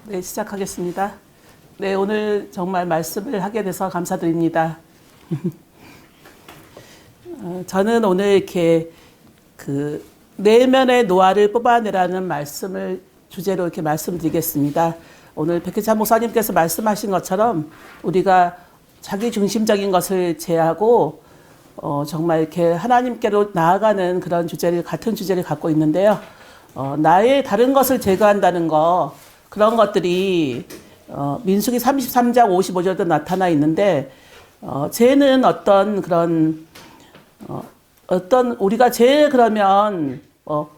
네, 시작하겠습니다. 네, 오늘 정말 말씀을 하게 돼서 감사드립니다. 저는 오늘 이렇게 그 내면의 노화를 뽑아내라는 말씀을 주제로 이렇게 말씀드리겠습니다. 오늘 백혜찬 목사님께서 말씀하신 것처럼 우리가 자기 중심적인 것을 제하고 정말 이렇게 하나님께로 나아가는 그런 같은 주제를 갖고 있는데요. 나의 다른 것을 제거한다는 거, 그런 것들이 민수기 33장 55절도 나타나 있는데, 죄는 우리가 죄 그러면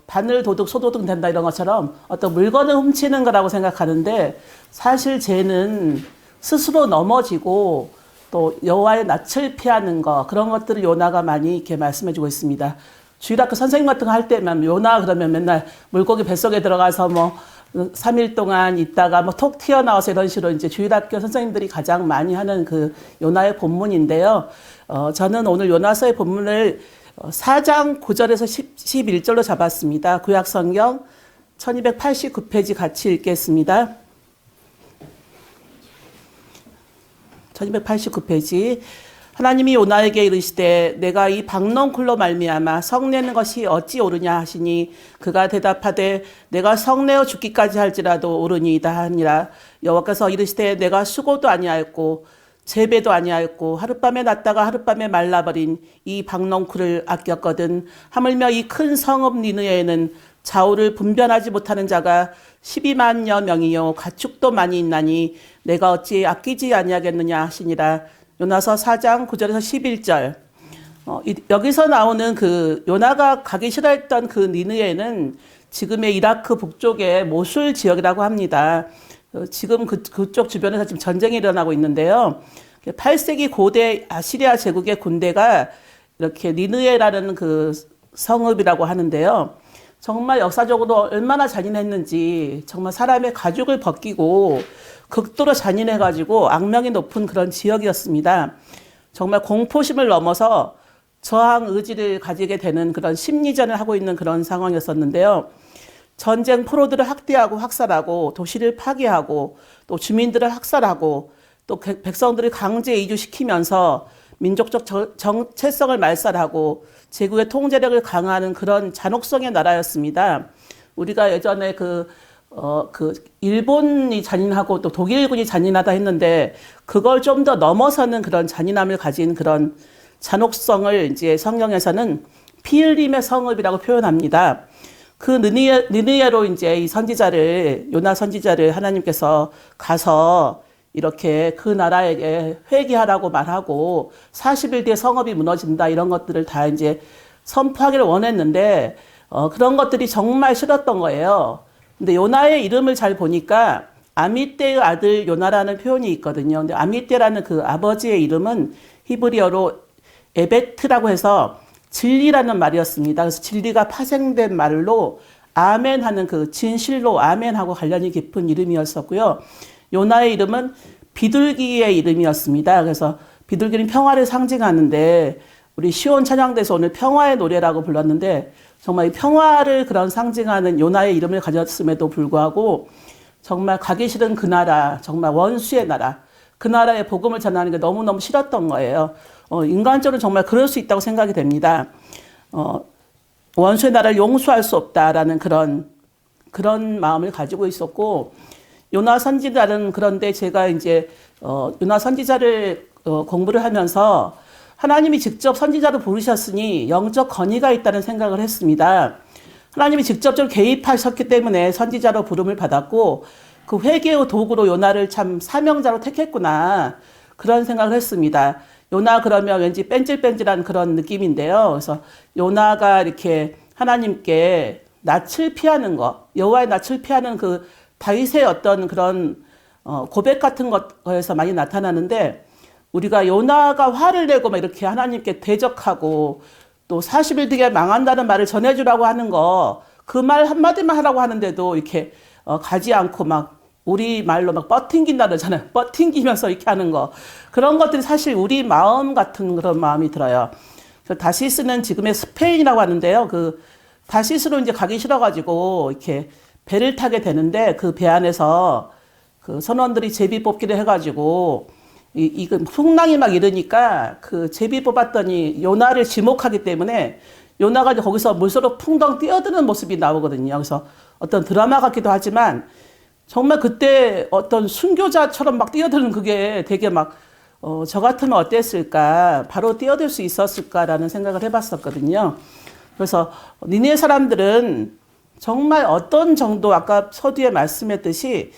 바늘 도둑 소도둑 된다 이런 것처럼 어떤 물건을 훔치는 거라고 생각하는데, 사실 죄는 스스로 넘어지고 또 여호와의 낯을 피하는 거, 그런 것들을 요나가 많이 이렇게 말씀해주고 있습니다. 주일학교 선생님 같은 거 할 때만 요나 그러면 맨날 물고기 뱃속에 들어가서 3일 동안 있다가 톡 튀어나와서 이런 식으로 이제 주일학교 선생님들이 가장 많이 하는 그 요나의 본문인데요. 저는 오늘 요나서의 본문을 4장 9절에서 11절로 잡았습니다. 구약성경 1289페이지 같이 읽겠습니다. 1289페이지. 하나님이 요나에게 이르시되 내가 이 박넝쿨로 말미암아 성내는 것이 어찌 옳으냐 하시니 그가 대답하되 내가 성내어 죽기까지 할지라도 옳으니이다 하니라. 여호와께서 이르시되 내가 수고도 아니하였고 재배도 아니하였고 하룻밤에 났다가 하룻밤에 말라버린 이 박넝쿨을 아꼈거든. 하물며 이 큰 성읍 니느웨에는 좌우를 분별하지 못하는 자가 12만여 명이요 가축도 많이 있나니 내가 어찌 아끼지 아니하겠느냐 하시니라. 요나서 4장 9절에서 11절. 여기서 나오는 그 요나가 가기 싫어했던 그 니느웨는 지금의 이라크 북쪽의 모술 지역이라고 합니다. 지금 그쪽 주변에서 지금 전쟁이 일어나고 있는데요. 8세기 고대 아시리아 제국의 군대가 이렇게 니느웨라는 그 성읍이라고 하는데요. 정말 역사적으로 얼마나 잔인했는지, 정말 사람의 가죽을 벗기고 극도로 잔인해가지고 악명이 높은 그런 지역이었습니다. 정말 공포심을 넘어서 저항 의지를 가지게 되는 그런 심리전을 하고 있는 그런 상황이었었는데요. 전쟁 포로들을 학대하고 학살하고 도시를 파괴하고 또 주민들을 학살하고 또 백성들을 강제 이주시키면서 민족적 정체성을 말살하고 제국의 통제력을 강화하는 그런 잔혹성의 나라였습니다. 우리가 예전에 일본이 잔인하고 또 독일군이 잔인하다 했는데 그걸 좀 더 넘어서는 그런 잔인함을 가진 그런 잔혹성을 이제 성경에서는 피 흘림의 성읍이라고 표현합니다. 그 느느웨로 이제 이 요나 선지자를 하나님께서 가서 이렇게 그 나라에게 회개하라고 말하고 40일 뒤에 성읍이 무너진다 이런 것들을 다 이제 선포하기를 원했는데 그런 것들이 정말 싫었던 거예요. 근데 요나의 이름을 잘 보니까 아미떼의 아들 요나라는 표현이 있거든요. 근데 아미떼라는 그 아버지의 이름은 히브리어로 에베트라고 해서 진리라는 말이었습니다. 그래서 진리가 파생된 말로 아멘 하는 그 진실로 아멘하고 관련이 깊은 이름이었었고요. 요나의 이름은 비둘기의 이름이었습니다. 그래서 비둘기는 평화를 상징하는데 우리 시온 찬양대에서 오늘 평화의 노래라고 불렀는데 정말 이 평화를 그런 상징하는 요나의 이름을 가졌음에도 불구하고 정말 가기 싫은 그 나라, 정말 원수의 나라, 그 나라에 복음을 전하는 게 너무너무 싫었던 거예요. 인간적으로 정말 그럴 수 있다고 생각이 됩니다. 원수의 나라를 용서할 수 없다라는 그런 마음을 가지고 있었고, 요나 선지자는 그런데 제가 이제 요나 선지자를 공부를 하면서 하나님이 직접 선지자로 부르셨으니 영적 권위가 있다는 생각을 했습니다. 하나님이 직접적으로 개입하셨기 때문에 선지자로 부름을 받았고 그 회개의 도구로 요나를 참 사명자로 택했구나 그런 생각을 했습니다. 요나 그러면 왠지 뺀질뺀질한 그런 느낌인데요. 그래서 요나가 이렇게 하나님께 낯을 피하는 거, 여호와의 낯을 피하는 그 다윗의 어떤 그런 고백 같은 거에서 많이 나타나는데 우리가 요나가 화를 내고 막 이렇게 하나님께 대적하고 또 40일 뒤에 망한다는 말을 전해주라고 하는 거, 그 말 한마디만 하라고 하는데도 이렇게 가지 않고 막 우리 말로 막 뻗팅긴다 그러잖아요. 뻗팅기면서 이렇게 하는 거. 그런 것들이 사실 우리 마음 같은 그런 마음이 들어요. 다시스는 지금의 스페인이라고 하는데요. 그 다시스로 이제 가기 싫어가지고 이렇게 배를 타게 되는데 그 배 안에서 그 선원들이 제비 뽑기를 해가지고 이거 풍랑이 막 이르니까 그 제비 뽑았더니 요나를 지목하기 때문에 요나가 이제 거기서 물속으로 풍덩 뛰어드는 모습이 나오거든요. 그래서 어떤 드라마 같기도 하지만 정말 그때 어떤 순교자처럼 막 뛰어드는 그게 되게 막 저 같으면 어땠을까, 바로 뛰어들 수 있었을까라는 생각을 해봤었거든요. 그래서 니네 사람들은 정말 어떤 정도 아까 서두에 말씀했듯이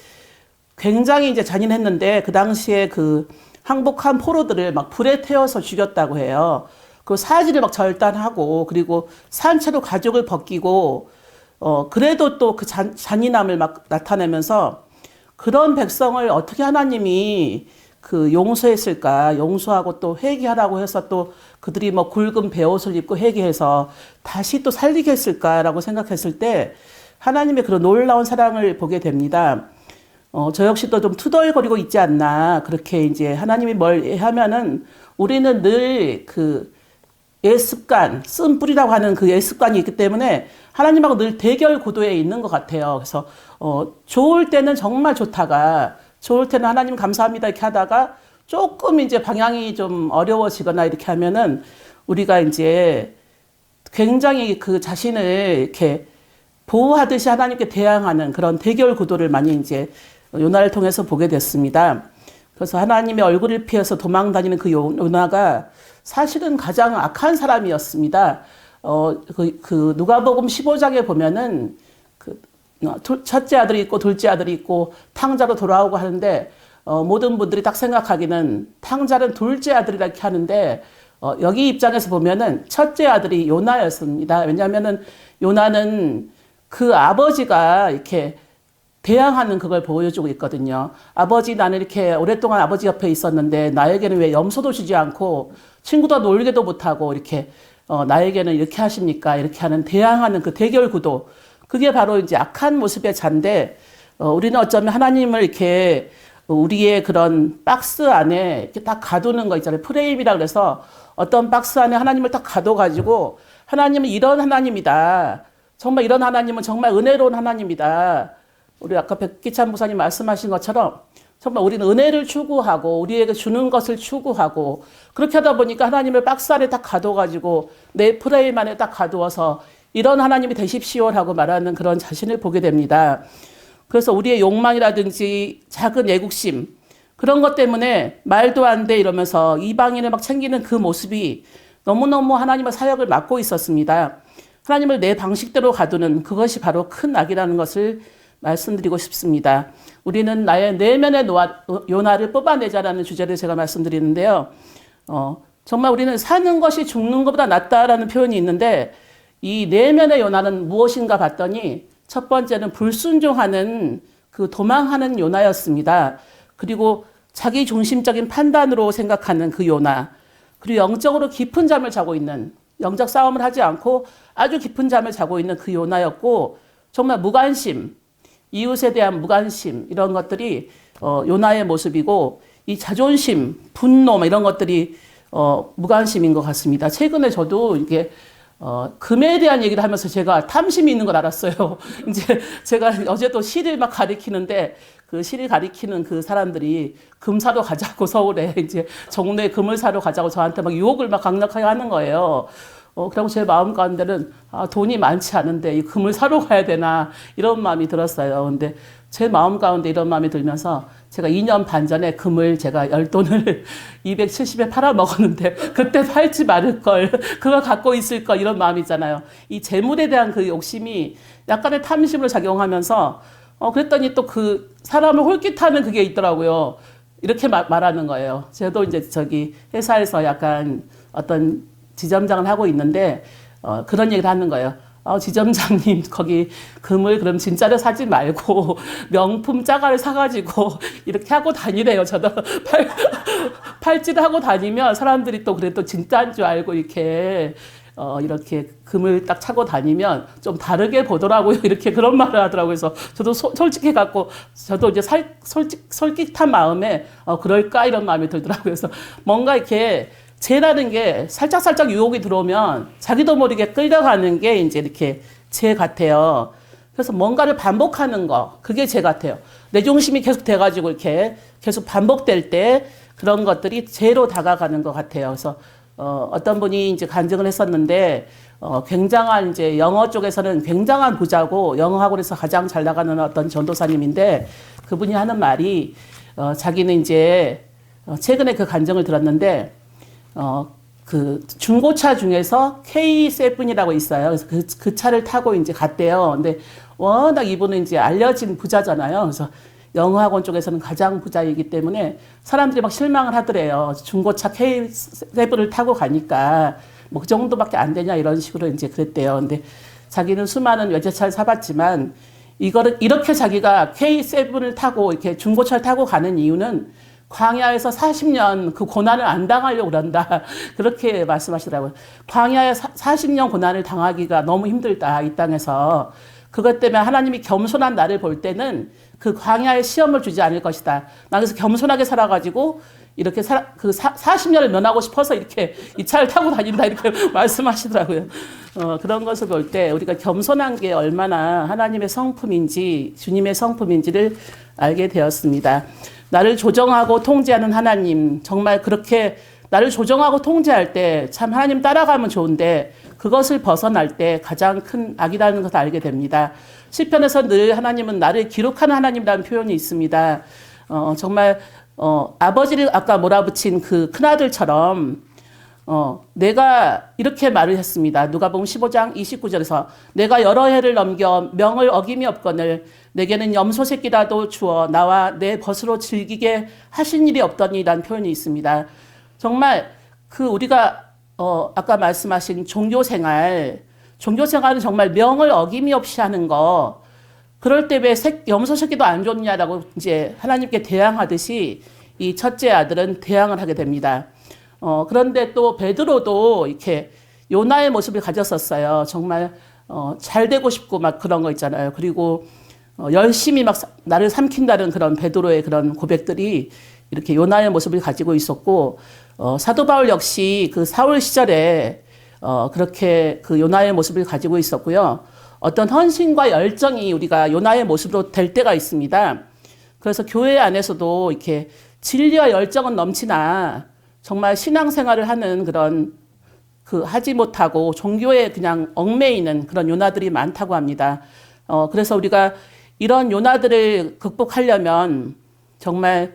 굉장히 이제 잔인했는데 그 당시에 그 항복한 포로들을 막 불에 태워서 죽였다고 해요. 그 사지를 막 절단하고 그리고 산채로 가죽을 벗기고 그래도 또 그 잔인함을 막 나타내면서 그런 백성을 어떻게 하나님이 그 용서했을까, 용서하고 또 회개하라고 해서 또 그들이 뭐 굵은 베옷을 입고 회개해서 다시 또 살리게 했을까라고 생각했을 때 하나님의 그런 놀라운 사랑을 보게 됩니다. 저 역시도 좀 투덜거리고 있지 않나. 그렇게 이제 하나님이 뭘 하면은 우리는 늘 그 예습관, 쓴뿌리라고 하는 그 예습관이 있기 때문에 하나님하고 늘 대결 구도에 있는 것 같아요. 그래서, 좋을 때는 정말 좋다가, 좋을 때는 하나님 감사합니다 이렇게 하다가 조금 이제 방향이 좀 어려워지거나 이렇게 하면은 우리가 이제 굉장히 그 자신을 이렇게 보호하듯이 하나님께 대항하는 그런 대결 구도를 많이 이제 요나를 통해서 보게 됐습니다. 그래서 하나님의 얼굴을 피해서 도망 다니는 그 요나가 사실은 가장 악한 사람이었습니다. 누가복음 15장에 보면은 첫째 아들이 있고 둘째 아들이 있고 탕자로 돌아오고 하는데 모든 분들이 딱 생각하기는 탕자는 둘째 아들이라 이렇게 하는데 여기 입장에서 보면은 첫째 아들이 요나였습니다. 왜냐하면은 요나는 그 아버지가 이렇게 대항하는 그걸 보여주고 있거든요. 아버지, 나는 이렇게 오랫동안 아버지 옆에 있었는데 나에게는 왜 염소도 주지 않고 친구도 놀게도 못하고 이렇게 나에게는 이렇게 하십니까? 이렇게 하는 대항하는 그 대결 구도. 그게 바로 이제 악한 모습의 잔데 우리는 어쩌면 하나님을 이렇게 우리의 그런 박스 안에 이렇게 딱 가두는 거 있잖아요. 프레임이라 그래서 어떤 박스 안에 하나님을 딱 가둬가지고 하나님은 이런 하나님이다. 정말 이런 하나님은 정말 은혜로운 하나님이다. 우리 아까 백기찬 목사님 말씀하신 것처럼 정말 우리는 은혜를 추구하고 우리에게 주는 것을 추구하고 그렇게 하다 보니까 하나님을 박스 안에 딱 가둬가지고 내 프레임 안에 딱 가두어서 이런 하나님이 되십시오라고 말하는 그런 자신을 보게 됩니다. 그래서 우리의 욕망이라든지 작은 애국심 그런 것 때문에 말도 안 돼 이러면서 이방인을 막 챙기는 그 모습이 너무너무 하나님의 사역을 맡고 있었습니다. 하나님을 내 방식대로 가두는 그것이 바로 큰 악이라는 것을 말씀드리고 싶습니다. 우리는 나의 내면의 요나를 뽑아내자라는 주제를 제가 말씀드리는데요. 정말 우리는 사는 것이 죽는 것보다 낫다라는 표현이 있는데 이 내면의 요나는 무엇인가 봤더니 첫 번째는 불순종하는 그 도망하는 요나였습니다. 그리고 자기 중심적인 판단으로 생각하는 그 요나, 그리고 영적으로 깊은 잠을 자고 있는, 영적 싸움을 하지 않고 아주 깊은 잠을 자고 있는 그 요나였고 정말 무관심, 이웃에 대한 무관심 이런 것들이 요나의 모습이고 이 자존심, 분노 이런 것들이 무관심인 것 같습니다. 최근에 저도 이게 금에 대한 얘기를 하면서 제가 탐심이 있는 걸 알았어요. 이제 제가 어제도 시를 막 가리키는데 그 시를 가리키는 그 사람들이 금 사러 가자고 서울에 이제 정로에 금을 사러 가자고 저한테 막 유혹을 막 강력하게 하는 거예요. 그리고 제 마음 가운데는 돈이 많지 않은데 이 금을 사러 가야 되나 이런 마음이 들었어요. 근데 제 마음 가운데 이런 마음이 들면서 제가 2년 반 전에 금을 제가 10돈을 270에 팔아 먹었는데 그때 팔지 말을 걸, 그걸 갖고 있을 걸 이런 마음이 있잖아요. 이 재물에 대한 그 욕심이 약간의 탐심으로 작용하면서 그랬더니 또 그 사람을 홀깃하는 그게 있더라고요. 이렇게 말하는 거예요. 저도 이제 저기 회사에서 약간 어떤 지점장을 하고 있는데 그런 얘기를 하는 거예요. 지점장님 거기 금을 그럼 진짜로 사지 말고 명품 짜가를 사가지고 이렇게 하고 다니래요. 저도 팔찌를 하고 다니면 사람들이 또 그래도 진짜인 줄 알고 이렇게 금을 딱 차고 다니면 좀 다르게 보더라고요. 이렇게 그런 말을 하더라고요. 그래서 저도 솔직해 갖고 저도 이제 솔깃한 마음에 그럴까 이런 마음이 들더라고요. 그래서 뭔가 이렇게 죄라는 게 살짝살짝 유혹이 들어오면 자기도 모르게 끌려가는 게 이제 이렇게 죄 같아요. 그래서 뭔가를 반복하는 거, 그게 제 같아요. 내 중심이 계속 돼가지고 이렇게 계속 반복될 때 그런 것들이 제로 다가가는 것 같아요. 그래서 어떤 분이 이제 간증을 했었는데 굉장한 이제 영어 쪽에서는 굉장한 부자고 영어 학원에서 가장 잘 나가는 어떤 전도사님인데 그분이 하는 말이 자기는 이제 최근에 그 간증을 들었는데 그 중고차 중에서 K7이라고 있어요. 그래서 그 차를 타고 이제 갔대요. 근데 워낙 이분은 이제 알려진 부자잖아요. 그래서 영어학원 쪽에서는 가장 부자이기 때문에 사람들이 막 실망을 하더래요. 중고차 K7을 타고 가니까 뭐 그 정도밖에 안 되냐 이런 식으로 이제 그랬대요. 근데 자기는 수많은 외제차를 사봤지만 이거를 이렇게 자기가 K7을 타고 이렇게 중고차를 타고 가는 이유는 광야에서 40년 그 고난을 안 당하려고 그런다. 그렇게 말씀하시더라고요. 광야에 40년 고난을 당하기가 너무 힘들다. 이 땅에서. 그것 때문에 하나님이 겸손한 나를 볼 때는 그 광야에 시험을 주지 않을 것이다. 나 그래서 겸손하게 살아가지고 이렇게 40년을 면하고 싶어서 이렇게 이 차를 타고 다닌다. 이렇게 말씀하시더라고요. 그런 것을 볼 때 우리가 겸손한 게 얼마나 하나님의 성품인지 주님의 성품인지를 알게 되었습니다. 나를 조정하고 통제하는 하나님, 정말 그렇게 나를 조정하고 통제할 때 참 하나님 따라가면 좋은데 그것을 벗어날 때 가장 큰 악이라는 것을 알게 됩니다. 시편에서 늘 하나님은 나를 기록하는 하나님이라는 표현이 있습니다. 정말 아버지를 아까 몰아붙인 그 큰아들처럼 내가 이렇게 말을 했습니다. 누가복음 15장 29절에서 내가 여러 해를 넘겨 명을 어김이 없거늘 내게는 염소 새끼라도 주어 나와 내 벗으로 즐기게 하신 일이 없더니라는 표현이 있습니다. 정말 그 우리가 아까 말씀하신 종교생활은 정말 명을 어김이 없이 하는 거 그럴 때 왜 염소 새끼도 안 줬냐라고 이제 하나님께 대항하듯이 이 첫째 아들은 대항을 하게 됩니다. 그런데 또 베드로도 이렇게 요나의 모습을 가졌었어요. 정말 잘 되고 싶고 막 그런 거 있잖아요. 그리고 열심히 막 나를 삼킨다는 그런 베드로의 그런 고백들이 이렇게 요나의 모습을 가지고 있었고 사도 바울 역시 그 사울 시절에 그렇게 그 요나의 모습을 가지고 있었고요. 어떤 헌신과 열정이 우리가 요나의 모습으로 될 때가 있습니다. 그래서 교회 안에서도 이렇게 진리와 열정은 넘치나 정말 신앙생활을 하는 그런 하지 못하고 종교에 그냥 얽매이는 그런 요나들이 많다고 합니다. 그래서 우리가 이런 요나들을 극복하려면 정말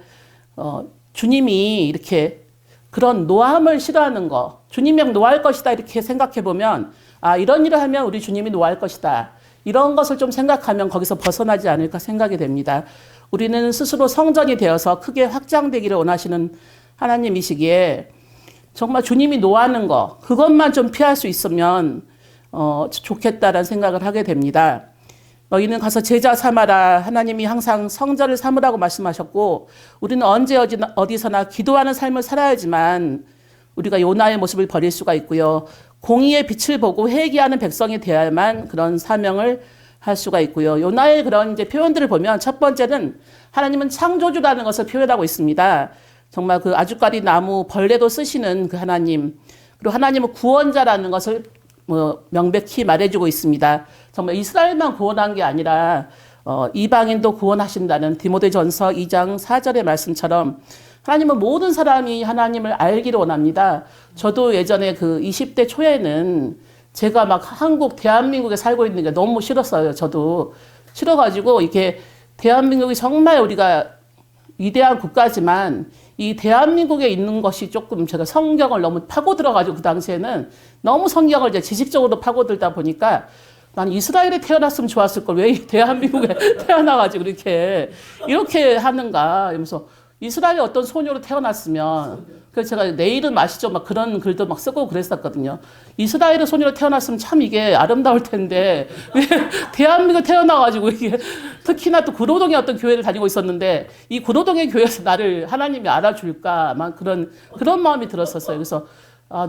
주님이 이렇게 그런 노함을 싫어하는 거, 주님이 노할 것이다 이렇게 생각해 보면 이런 일을 하면 우리 주님이 노할 것이다. 이런 것을 좀 생각하면 거기서 벗어나지 않을까 생각이 됩니다. 우리는 스스로 성전이 되어서 크게 확장되기를 원하시는 하나님이시기에 정말 주님이 노하는 거 그것만 좀 피할 수 있으면 좋겠다라는 생각을 하게 됩니다. 너희는 가서 제자 삼아라. 하나님이 항상 성전을 삼으라고 말씀하셨고 우리는 언제 어디서나 기도하는 삶을 살아야지만 우리가 요나의 모습을 버릴 수가 있고요. 공의의 빛을 보고 회개하는 백성이 되어야만 그런 사명을 할 수가 있고요. 요나의 그런 이제 표현들을 보면 첫 번째는 하나님은 창조주라는 것을 표현하고 있습니다. 정말 그 아주까리 나무 벌레도 쓰시는 그 하나님, 그리고 하나님은 구원자라는 것을 명백히 말해주고 있습니다. 정말 이스라엘만 구원한 게 아니라 이방인도 구원하신다는 디모데전서 2장 4절의 말씀처럼 하나님은 모든 사람이 하나님을 알기를 원합니다. 저도 예전에 그 20대 초에는 제가 막 대한민국에 살고 있는 게 너무 싫었어요. 저도 싫어가지고 이게 대한민국이 정말 우리가 위대한 국가지만 이 대한민국에 있는 것이 조금 제가 성경을 너무 파고들어가지고 그 당시에는 너무 성경을 이제 지식적으로 파고들다 보니까 난 이스라엘에 태어났으면 좋았을 걸 왜 대한민국에 태어나가지고 이렇게 하는가 이러면서 이스라엘의 어떤 소녀로 태어났으면 그래서 제가 내일은 마시죠 막 그런 글도 막 쓰고 그랬었거든요. 이스라엘의 소녀로 태어났으면 참 이게 아름다울 텐데 왜 대한민국에 태어나가지고 이게 특히나 또 구로동의 어떤 교회를 다니고 있었는데 이 구로동의 교회에서 나를 하나님이 알아줄까 막 그런 마음이 들었었어요. 그래서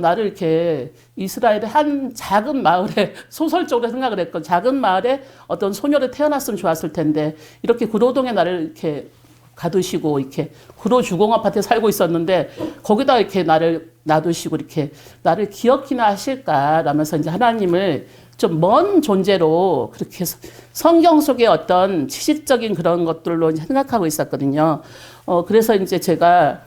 나를 이렇게 이스라엘의 한 작은 마을에 소설적으로 생각을 했건 작은 마을에 어떤 소녀로 태어났으면 좋았을 텐데 이렇게 구로동에 나를 이렇게 가두시고 이렇게 구로 주공 아파트에 살고 있었는데 거기다 이렇게 나를 놔두시고 이렇게 나를 기억이나 하실까라면서 이제 하나님을 좀 먼 존재로 그렇게 성경 속의 어떤 지식적인 그런 것들로 생각하고 있었거든요. 그래서 이제 제가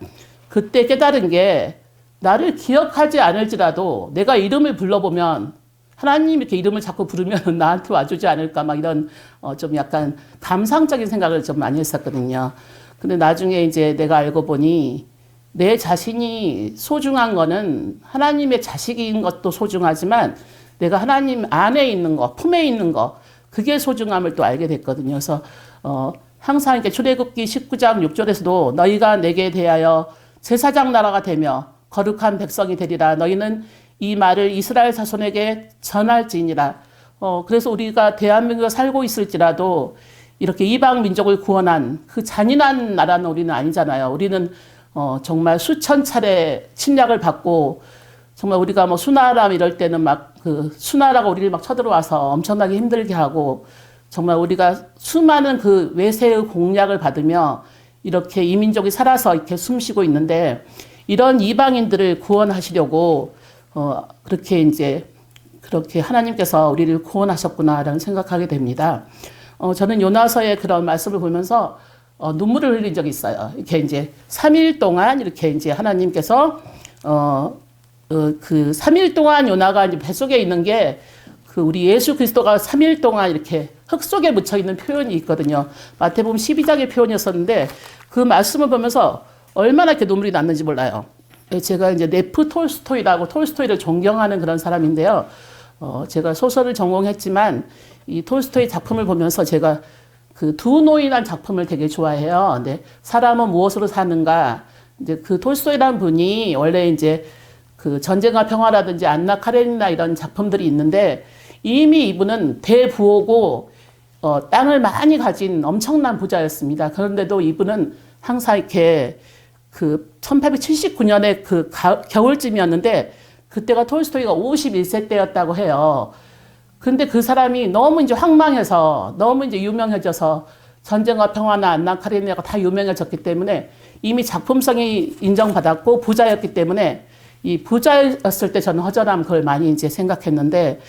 그때 깨달은 게 나를 기억하지 않을지라도 내가 이름을 불러보면 하나님 이렇게 이름을 자꾸 부르면 나한테 와주지 않을까 막 이런 좀 약간 감상적인 생각을 좀 많이 했었거든요. 근데 나중에 이제 내가 알고 보니 내 자신이 소중한 거는 하나님의 자식인 것도 소중하지만 내가 하나님 안에 있는 거, 품에 있는 거, 그게 소중함을 또 알게 됐거든요. 그래서 항상 이렇게 출애굽기 19장 6절에서도 너희가 내게 대하여 제사장 나라가 되며 거룩한 백성이 되리라. 너희는 이 말을 이스라엘 자손에게 전할지니라. 그래서 우리가 대한민국에 살고 있을지라도 이렇게 이방 민족을 구원한 그 잔인한 나라는 우리는 아니잖아요. 우리는 정말 수천 차례 침략을 받고 정말 우리가 뭐 수나라 이럴 때는 막 그 수나라가 우리를 막 쳐들어와서 엄청나게 힘들게 하고 정말 우리가 수많은 그 외세의 공략을 받으며 이렇게 이민족이 살아서 이렇게 숨쉬고 있는데 이런 이방인들을 구원하시려고 그렇게 이제 그렇게 하나님께서 우리를 구원하셨구나라는 생각하게 됩니다. 저는 요나서의 그런 말씀을 보면서 눈물을 흘린 적이 있어요. 이렇게 이제 3일 동안 이렇게 이제 하나님께서 그 3일 동안 요나가 이제 뱃속에 있는 게 그 우리 예수 그리스도가 3일 동안 이렇게 흙 속에 묻혀 있는 표현이 있거든요. 마태복음 12장의 표현이었었는데 그 말씀을 보면서 얼마나 이렇게 눈물이 났는지 몰라요. 제가 이제 네프 톨스토이라고 톨스토이를 존경하는 그런 사람인데요. 제가 소설을 전공했지만 이 톨스토이 작품을 보면서 제가 그 두 노인한 작품을 되게 좋아해요. 근데 사람은 무엇으로 사는가? 이제 그 톨스토이라는 분이 원래 이제 그 전쟁과 평화라든지 안나 카레니나 이런 작품들이 있는데 이미 이분은 대부호고 땅을 많이 가진 엄청난 부자였습니다. 그런데도 이분은 항상 이렇게 그 1879년에 그 겨울쯤이었는데 그때가 톨스토이가 51세 때였다고 해요. 근데 그 사람이 너무 이제 황망해서 너무 이제 유명해져서 전쟁과 평화나 안나 카레니나가 다 유명해졌기 때문에 이미 작품성이 인정받았고 부자였기 때문에 이 부자였을 때 저는 허전함 그걸 많이 이제 생각했는데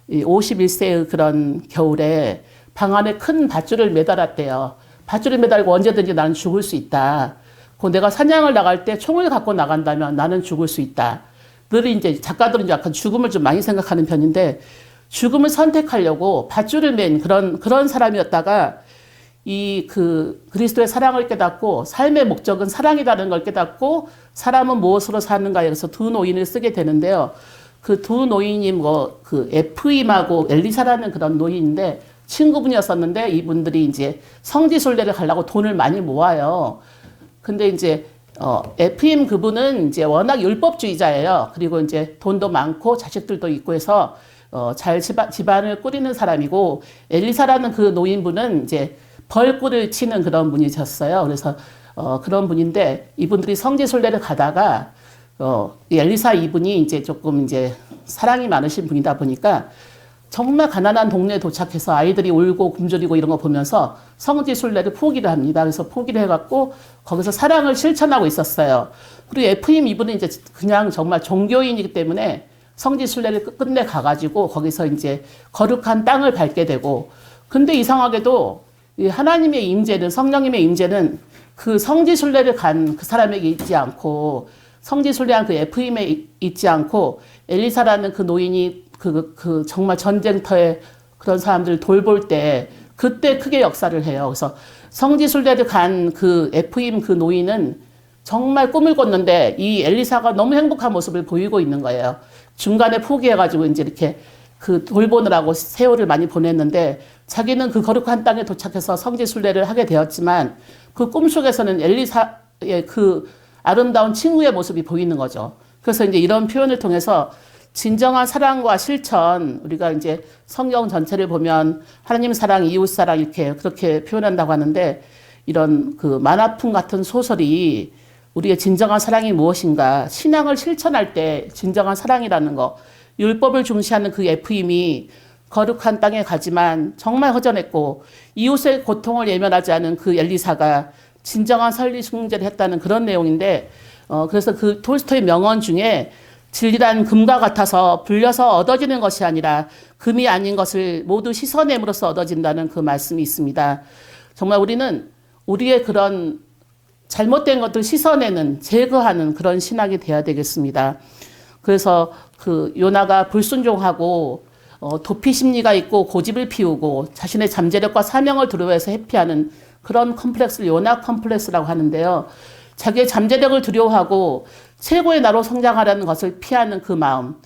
이 51세의 그런 겨울에 방 안에 큰 밧줄을 매달았대요. 밧줄을 매달고 언제든지 나는 죽을 수 있다. 내가 사냥을 나갈 때 총을 갖고 나간다면 나는 죽을 수 있다. 늘 이제 작가들은 약간 죽음을 좀 많이 생각하는 편인데 죽음을 선택하려고 밧줄을 맨 그런 사람이었다가 이 그 그리스도의 사랑을 깨닫고 삶의 목적은 사랑이라는 걸 깨닫고 사람은 무엇으로 사는가에 대해서 두 노인을 쓰게 되는데요. 그 두 노인이 뭐 그 에프임하고 엘리사라는 그런 노인인데 친구분이었었는데 이분들이 이제 성지순례를 가려고 돈을 많이 모아요. 근데 이제 에프임 그분은 이제 워낙 율법주의자예요. 그리고 이제 돈도 많고 자식들도 있고 해서 잘 집안을 꾸리는 사람이고 엘리사라는 그 노인분은 이제 벌꿀을 치는 그런 분이셨어요. 그래서 그런 분인데 이분들이 성지순례를 가다가 엘리사 이분이 이제 조금 이제 사랑이 많으신 분이다 보니까 정말 가난한 동네에 도착해서 아이들이 울고 굶주리고 이런 거 보면서 성지순례를 포기를 합니다. 그래서 포기를 해갖고 거기서 사랑을 실천하고 있었어요. 그리고 에프임 이분은 이제 그냥 정말 종교인이기 때문에 성지순례를 끝내 가가지고 거기서 이제 거룩한 땅을 밟게 되고 근데 이상하게도 하나님의 임재는 성령님의 임재는 그 성지순례를 간 그 사람에게 있지 않고 성지순례한 그 에프임에 있지 않고 엘리사라는 그 노인이 그 정말 전쟁터에 그런 사람들을 돌볼 때 그때 크게 역사를 해요. 그래서 성지순례를 간 그 에프임 그 노인은 정말 꿈을 꿨는데 이 엘리사가 너무 행복한 모습을 보이고 있는 거예요. 중간에 포기해가지고 이제 이렇게 그 돌보느라고 세월을 많이 보냈는데 자기는 그 거룩한 땅에 도착해서 성지순례를 하게 되었지만 그 꿈속에서는 엘리사의 그 아름다운 친구의 모습이 보이는 거죠. 그래서 이제 이런 표현을 통해서 진정한 사랑과 실천, 우리가 이제 성경 전체를 보면 하나님 사랑, 이웃 사랑 이렇게 그렇게 표현한다고 하는데 이런 그 만화풍 같은 소설이 우리의 진정한 사랑이 무엇인가, 신앙을 실천할 때 진정한 사랑이라는 거, 율법을 중시하는 그 에프임이 거룩한 땅에 가지만 정말 허전했고 이웃의 고통을 예면하지 않은 그 엘리사가 진정한 설리 숭배를 했다는 그런 내용인데, 그래서 그 톨스토이 명언 중에 진리란 금과 같아서 불려서 얻어지는 것이 아니라 금이 아닌 것을 모두 씻어냄으로써 얻어진다는 그 말씀이 있습니다. 정말 우리는 우리의 그런 잘못된 것들 씻어내는, 제거하는 그런 신학이 돼야 되겠습니다. 그래서 그 요나가 불순종하고 도피 심리가 있고 고집을 피우고 자신의 잠재력과 사명을 두려워해서 회피하는 그런 컴플렉스를 요나 컴플렉스라고 하는데요. 자기의 잠재력을 두려워하고 최고의 나로 성장하려는 것을 피하는 그 마음,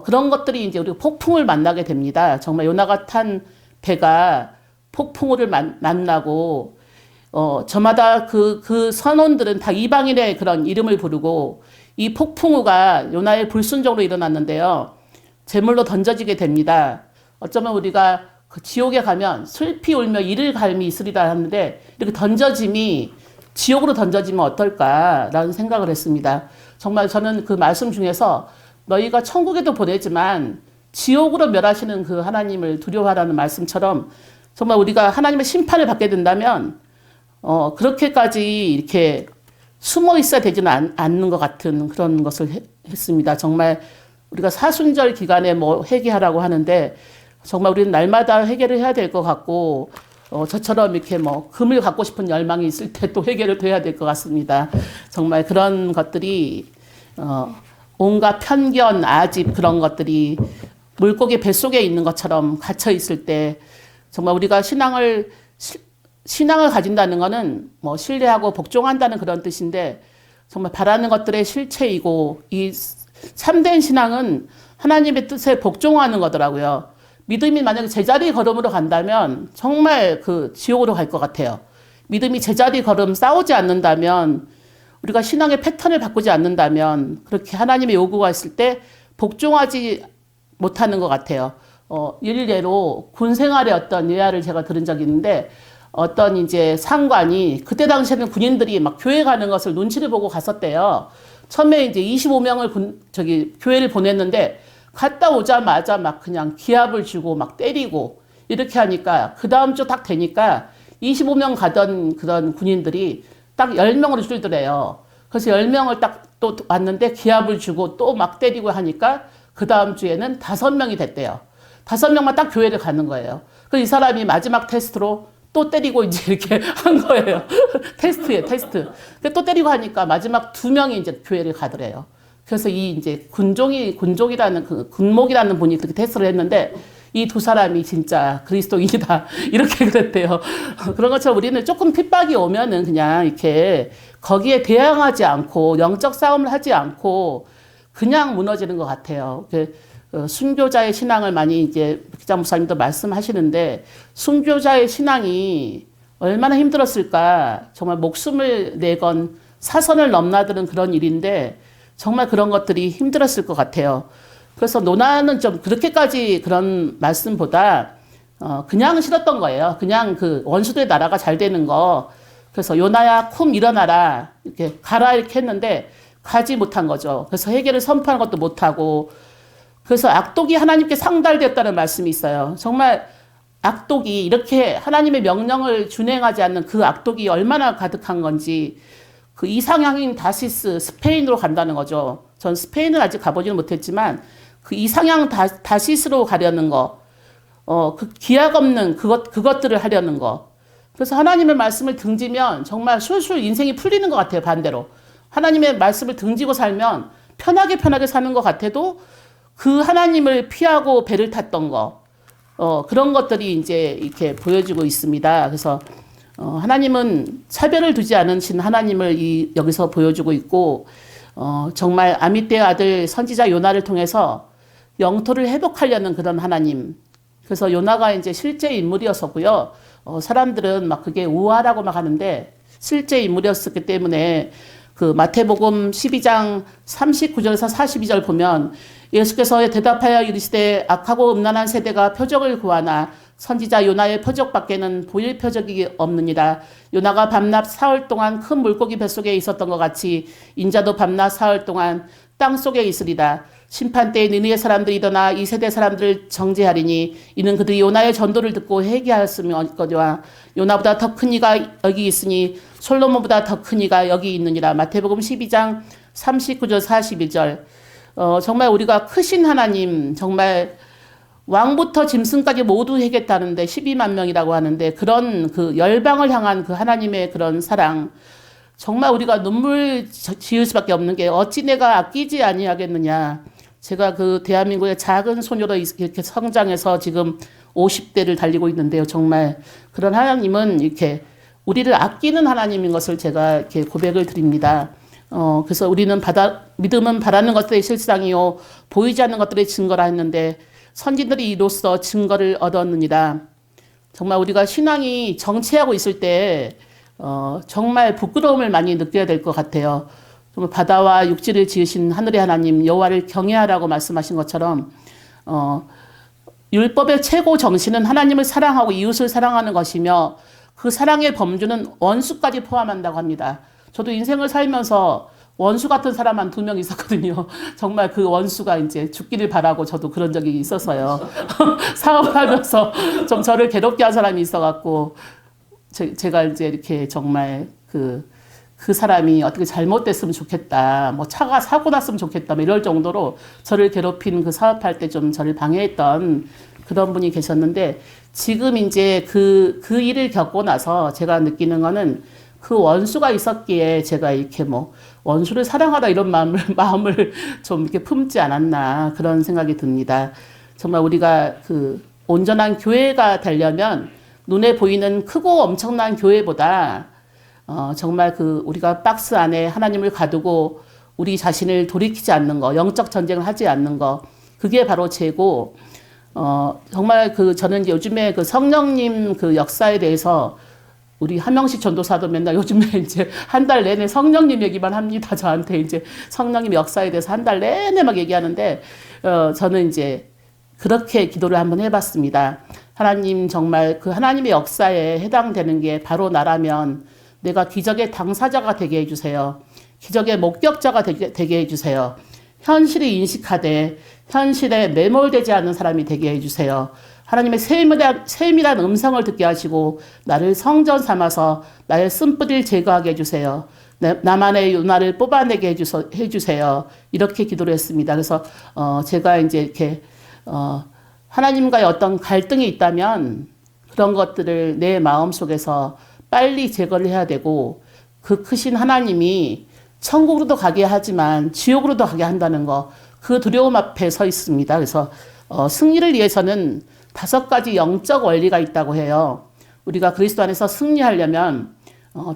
그런 것들이 이제 우리 폭풍을 만나게 됩니다. 정말 요나가 탄 배가 폭풍우를 만나고, 저마다 그 선원들은 다 이방인의 그런 이름을 부르고, 이 폭풍우가 요나의 불순종으로 일어났는데요. 제물로 던져지게 됩니다. 어쩌면 우리가 그 지옥에 가면 슬피 울며 이를 갈미 있으리라 하는데, 이렇게 던져짐이 지옥으로 던져지면 어떨까라는 생각을 했습니다. 정말 저는 그 말씀 중에서 너희가 천국에도 보내지만 지옥으로 멸하시는 그 하나님을 두려워하라는 말씀처럼, 정말 우리가 하나님의 심판을 받게 된다면 그렇게까지 이렇게 숨어 있어야 되지는 않는 것 같은 그런 것을 했습니다. 정말 우리가 사순절 기간에 뭐 회개하라고 하는데, 정말 우리는 날마다 회개를 해야 될 것 같고, 저처럼 이렇게 뭐 금을 갖고 싶은 열망이 있을 때 또 회개를 해야 될 것 같습니다. 정말 그런 것들이 온갖 편견, 아집 그런 것들이 물고기 뱃속에 있는 것처럼 갇혀 있을 때, 정말 우리가 신앙을 가진다는 것은 뭐 신뢰하고 복종한다는 그런 뜻인데, 정말 바라는 것들의 실체이고, 이 참된 신앙은 하나님의 뜻에 복종하는 거더라고요. 믿음이 만약에 제자리 걸음으로 간다면 정말 그 지옥으로 갈 것 같아요. 믿음이 제자리 걸음 싸우지 않는다면, 우리가 신앙의 패턴을 바꾸지 않는다면, 그렇게 하나님의 요구가 있을 때 복종하지 못하는 것 같아요. 일례로 군 생활의 어떤 예화를 제가 들은 적이 있는데, 어떤 이제 상관이, 그때 당시에는 군인들이 막 교회 가는 것을 눈치를 보고 갔었대요. 처음에 이제 25명을 교회를 보냈는데, 갔다 오자마자 막 그냥 기합을 주고 막 때리고 이렇게 하니까, 그 다음 주 딱 되니까 25명 가던 그런 군인들이 딱 10명으로 줄더래요. 그래서 10명을 딱 또 왔는데 기합을 주고 또 막 때리고 하니까 그 다음 주에는 5명이 됐대요. 5명만 딱 교회를 가는 거예요. 그래서 이 사람이 마지막 테스트로 또 때리고 이제 이렇게 한 거예요. 테스트예요, 테스트. 또 때리고 하니까 마지막 2명이 이제 교회를 가더래요. 그래서 이 이제 군종이라는 그 군목이라는 분이 그렇게 테스트를 했는데, 이 2사람이 진짜 그리스도인이다 이렇게 그랬대요. 그런 것처럼 우리는 조금 핍박이 오면은 그냥 이렇게 거기에 대항하지 않고 영적 싸움을 하지 않고 그냥 무너지는 것 같아요. 순교자의 신앙을 많이 이제 기자 목사님도 말씀하시는데, 순교자의 신앙이 얼마나 힘들었을까. 정말 목숨을 내건 사선을 넘나드는 그런 일인데, 정말 그런 것들이 힘들었을 것 같아요. 그래서 노나는 좀 그렇게까지 그런 말씀보다 그냥 싫었던 거예요. 그냥 그 원수들의 나라가 잘 되는 거. 그래서 요나야 쿰 일어나라 이렇게 가라 이렇게 했는데 가지 못한 거죠. 그래서 회개를 선포하는 것도 못하고, 그래서 악독이 하나님께 상달되었다는 말씀이 있어요. 정말 악독이, 이렇게 하나님의 명령을 준행하지 않는 그 악독이 얼마나 가득한 건지, 그 이상향인 다시스, 스페인으로 간다는 거죠. 전 스페인을 아직 가보지는 못했지만 그 이상향 다시스로 가려는 거, 그 기약 없는 그것들을 하려는 거. 그래서 하나님의 말씀을 등지면 정말 술술 인생이 풀리는 것 같아요. 반대로 하나님의 말씀을 등지고 살면 편하게 사는 것 같아도, 그 하나님을 피하고 배를 탔던 거, 그런 것들이 이제 이렇게 보여지고 있습니다. 그래서 하나님은 차별을 두지 않으신 하나님을 여기서 보여주고 있고, 정말 아미떼의 아들 선지자 요나를 통해서 영토를 회복하려는 그런 하나님. 그래서 요나가 이제 실제 인물이었었고요. 사람들은 막 그게 우화라고 막 하는데 실제 인물이었기 때문에, 그 마태복음 12장 39절에서 42절 보면 예수께서 대답하여 이르시되 악하고 음란한 세대가 표적을 구하나 선지자 요나의 표적밖에는 보일 표적이 없느니라. 요나가 밤낮 사흘 동안 큰 물고기 뱃속에 있었던 것 같이 인자도 밤낮 사흘 동안 땅속에 있으리라. 심판때에 느느의 사람들이 일어나 이 세대 사람들을 정죄하리니 이는 그들이 요나의 전도를 듣고 회개하였으며거니와 요나보다 더 큰 이가 여기 있으니 솔로몬보다 더 큰 이가 여기 있느니라. 마태복음 12장 39절 41절. 정말 우리가 크신 하나님, 정말 왕부터 짐승까지 모두 해겠다는데 12만 명이라고 하는데 그런 그 열방을 향한 그 하나님의 그런 사랑, 정말 우리가 눈물 지을 수밖에 없는 게 어찌 내가 아끼지 아니하겠느냐. 제가 그 대한민국의 작은 소녀로 이렇게 성장해서 지금 50대를 달리고 있는데요. 정말 그런 하나님은 이렇게 우리를 아끼는 하나님인 것을 제가 이렇게 고백을 드립니다. 그래서 우리는 믿음은 바라는 것들의 실상이요 보이지 않는 것들의 증거라 했는데 선진들이 이로써 증거를 얻었느니라. 정말 우리가 신앙이 정체하고 있을 때 정말 부끄러움을 많이 느껴야 될 것 같아요. 정말 바다와 육지를 지으신 하늘의 하나님 여호와를 경외하라고 말씀하신 것처럼 율법의 최고 정신은 하나님을 사랑하고 이웃을 사랑하는 것이며 그 사랑의 범주는 원수까지 포함한다고 합니다. 저도 인생을 살면서 원수 같은 사람 한 2명 있었거든요. 정말 그 원수가 이제 죽기를 바라고 저도 그런 적이 있었어요. 사업을 하면서 좀 저를 괴롭게 한 사람이 있어갖고 제가 이제 이렇게 정말 그 사람이 어떻게 잘못됐으면 좋겠다. 뭐 차가 사고 났으면 좋겠다. 뭐 이럴 정도로 저를 괴롭힌 그 사업할 때 좀 저를 방해했던 그런 분이 계셨는데 지금 이제 그 일을 겪고 나서 제가 느끼는 거는 그 원수가 있었기에 제가 이렇게 뭐 원수를 사랑하라 이런 마음을 좀 이렇게 품지 않았나 그런 생각이 듭니다. 정말 우리가 그 온전한 교회가 되려면 눈에 보이는 크고 엄청난 교회보다 정말 그 우리가 박스 안에 하나님을 가두고 우리 자신을 돌이키지 않는 거, 영적 전쟁을 하지 않는 거, 그게 바로 죄고, 정말 저는 요즘에 그 성령님 그 역사에 대해서 우리 한명식 전도사도 맨날 요즘에 이제 한 달 내내 성령님 얘기만 합니다. 저한테 이제 성령님 역사에 대해서 한 달 내내 막 얘기하는데, 저는 이제 그렇게 기도를 한번 해봤습니다. 하나님 정말 그 하나님의 역사에 해당되는 게 바로 나라면 내가 기적의 당사자가 되게 해주세요. 기적의 목격자가 되게 해주세요. 현실을 인식하되 현실에 매몰되지 않는 사람이 되게 해주세요. 하나님의 세밀한 음성을 듣게 하시고 나를 성전 삼아서 나의 쓴뿌리를 제거하게 해주세요. 나만의 요나를 뽑아내게 해주세요. 이렇게 기도를 했습니다. 그래서 제가 이제 이렇게 하나님과의 어떤 갈등이 있다면 그런 것들을 내 마음속에서 빨리 제거를 해야 되고 그 크신 하나님이 천국으로도 가게 하지만 지옥으로도 가게 한다는 거, 그 두려움 앞에 서 있습니다. 그래서 승리를 위해서는 5가지 영적 원리가 있다고 해요. 우리가 그리스도 안에서 승리하려면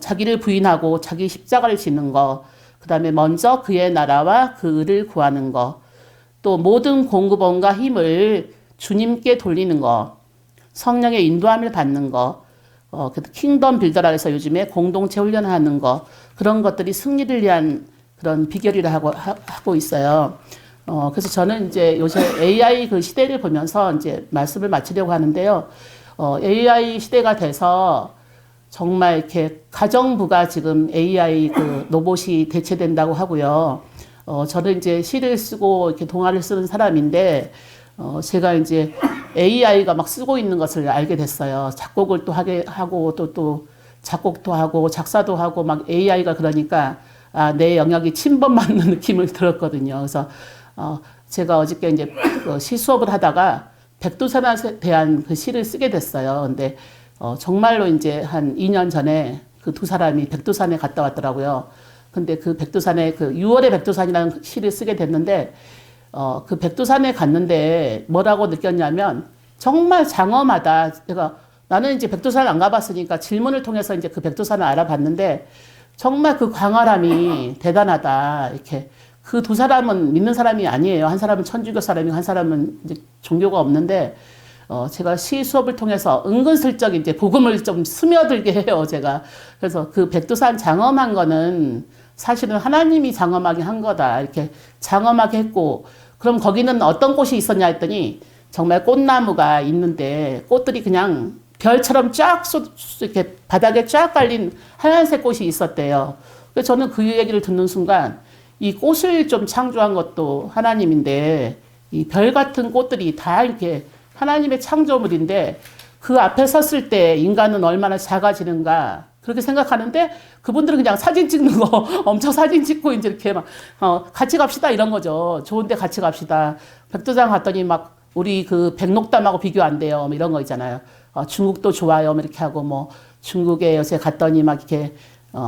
자기를 부인하고 자기 십자가를 지는 거, 그 다음에 먼저 그의 나라와 그 의를 구하는 거, 또 모든 공급원과 힘을 주님께 돌리는 거, 성령의 인도함을 받는 거, 킹덤 빌더라 해서 요즘에 공동체 훈련하는 거, 그런 것들이 승리를 위한 그런 비결이라 하고 있어요. 그래서 저는 이제 요새 AI 그 시대를 보면서 이제 말씀을 마치려고 하는데요. AI 시대가 돼서 정말 이렇게 가정부가 지금 AI 그 로봇이 대체된다고 하고요. 저는 이제 시를 쓰고 이렇게 동화를 쓰는 사람인데, 제가 이제 AI가 막 쓰고 있는 것을 알게 됐어요. 작곡을 또 하고 또 작곡도 하고 작사도 하고 막 AI가 그러니까 내 영역이 침범받는 느낌을 들었거든요. 그래서 제가 어저께 이제 시 수업을 하다가 백두산에 대한 그 시를 쓰게 됐어요. 근데 정말로 이제 한 2년 전에 그 2사람이 백두산에 갔다 왔더라고요. 근데 그 백두산에 그 6월의 백두산이라는 시를 쓰게 됐는데 그 백두산에 갔는데 뭐라고 느꼈냐면 정말 장엄하다. 나는 이제 백두산을 안 가봤으니까 질문을 통해서 이제 그 백두산을 알아봤는데 정말 그 광활함이 대단하다. 이렇게 그 2사람은 믿는 사람이 아니에요. 한 사람은 천주교 사람이고 한 사람은 이제 종교가 없는데 제가 시 수업을 통해서 은근슬쩍 이제 복음을 좀 스며들게 해요. 제가 그래서 그 백두산 장엄한 거는 사실은 하나님이 장엄하게 한 거다. 이렇게 장엄하게 했고, 그럼 거기는 어떤 곳이 있었냐 했더니 정말 꽃나무가 있는데 꽃들이 그냥 별처럼 쫙 이렇게 바닥에 쫙 깔린 하얀색 꽃이 있었대요. 그래서 저는 그 얘기를 듣는 순간 이 꽃을 좀 창조한 것도 하나님인데 이 별 같은 꽃들이 다 이렇게 하나님의 창조물인데 그 앞에 섰을 때 인간은 얼마나 작아지는가 그렇게 생각하는데 그분들은 그냥 사진 찍는 거 엄청 사진 찍고 이제 이렇게 막 같이 갑시다 이런 거죠. 좋은데 같이 갑시다. 백두산 갔더니 막 우리 그 백록담하고 비교 안 돼요. 뭐 이런 거 있잖아요. 중국도 좋아요. 뭐 이렇게 하고 뭐 중국에 요새 갔더니 막 이렇게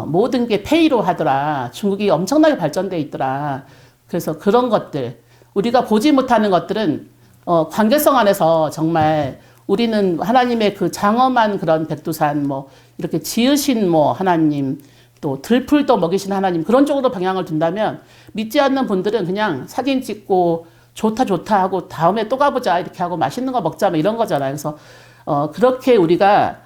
모든 게 페이로 하더라. 중국이 엄청나게 발전돼 있더라. 그래서 그런 것들 우리가 보지 못하는 것들은 관계성 안에서 정말 우리는 하나님의 그 장엄한 그런 백두산 뭐 이렇게 지으신 뭐 하나님 또 들풀도 먹이신 하나님 그런 쪽으로 방향을 둔다면 믿지 않는 분들은 그냥 사진 찍고 좋다 좋다 하고 다음에 또 가보자 이렇게 하고 맛있는 거 먹자 뭐 이런 거잖아요. 그래서 그렇게 우리가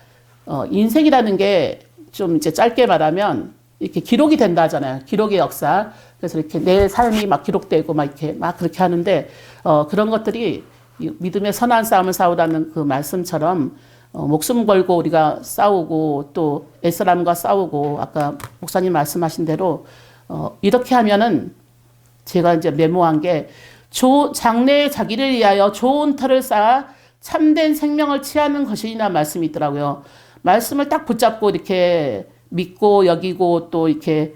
인생이라는 게 좀 이제 짧게 말하면 이렇게 기록이 된다 하잖아요. 기록의 역사. 그래서 이렇게 내 삶이 막 기록되고 막 이렇게 막 그렇게 하는데 그런 것들이 믿음의 선한 싸움을 싸우라는 그 말씀처럼 목숨 걸고 우리가 싸우고 또 옛사람과 싸우고 아까 목사님 말씀하신 대로 이렇게 하면은 제가 이제 메모한 게 장래에 자기를 위하여 좋은 터를 쌓아 참된 생명을 취하는 것이나 말씀이 있더라고요. 말씀을 딱 붙잡고 이렇게 믿고 여기고 또 이렇게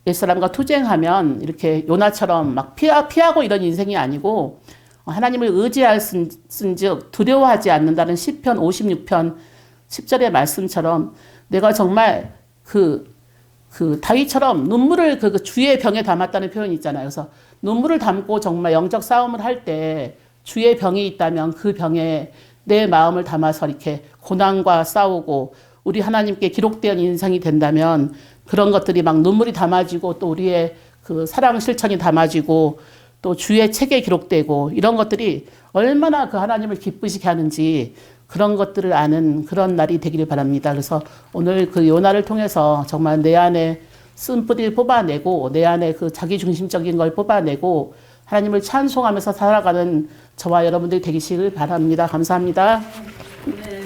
옛사람과 투쟁하면 이렇게 요나처럼 막 피하고 이런 인생이 아니고 하나님을 의지할 쓴즉 두려워하지 않는다는 시편 56편 10절의 말씀처럼 내가 정말 그 다윗처럼 눈물을 그 주의 병에 담았다는 표현이 있잖아요. 그래서 눈물을 담고 정말 영적 싸움을 할 때 주의 병이 있다면 그 병에 내 마음을 담아서 이렇게 고난과 싸우고 우리 하나님께 기록된 인생이 된다면 그런 것들이 막 눈물이 담아지고 또 우리의 그 사랑 실천이 담아지고 또 주의 책에 기록되고 이런 것들이 얼마나 그 하나님을 기쁘시게 하는지 그런 것들을 아는 그런 날이 되기를 바랍니다. 그래서 오늘 그 요나를 통해서 정말 내 안에 쓴뿌리를 뽑아내고 내 안에 그 자기중심적인 걸 뽑아내고 하나님을 찬송하면서 살아가는 저와 여러분들이 되시길 바랍니다. 감사합니다. 네.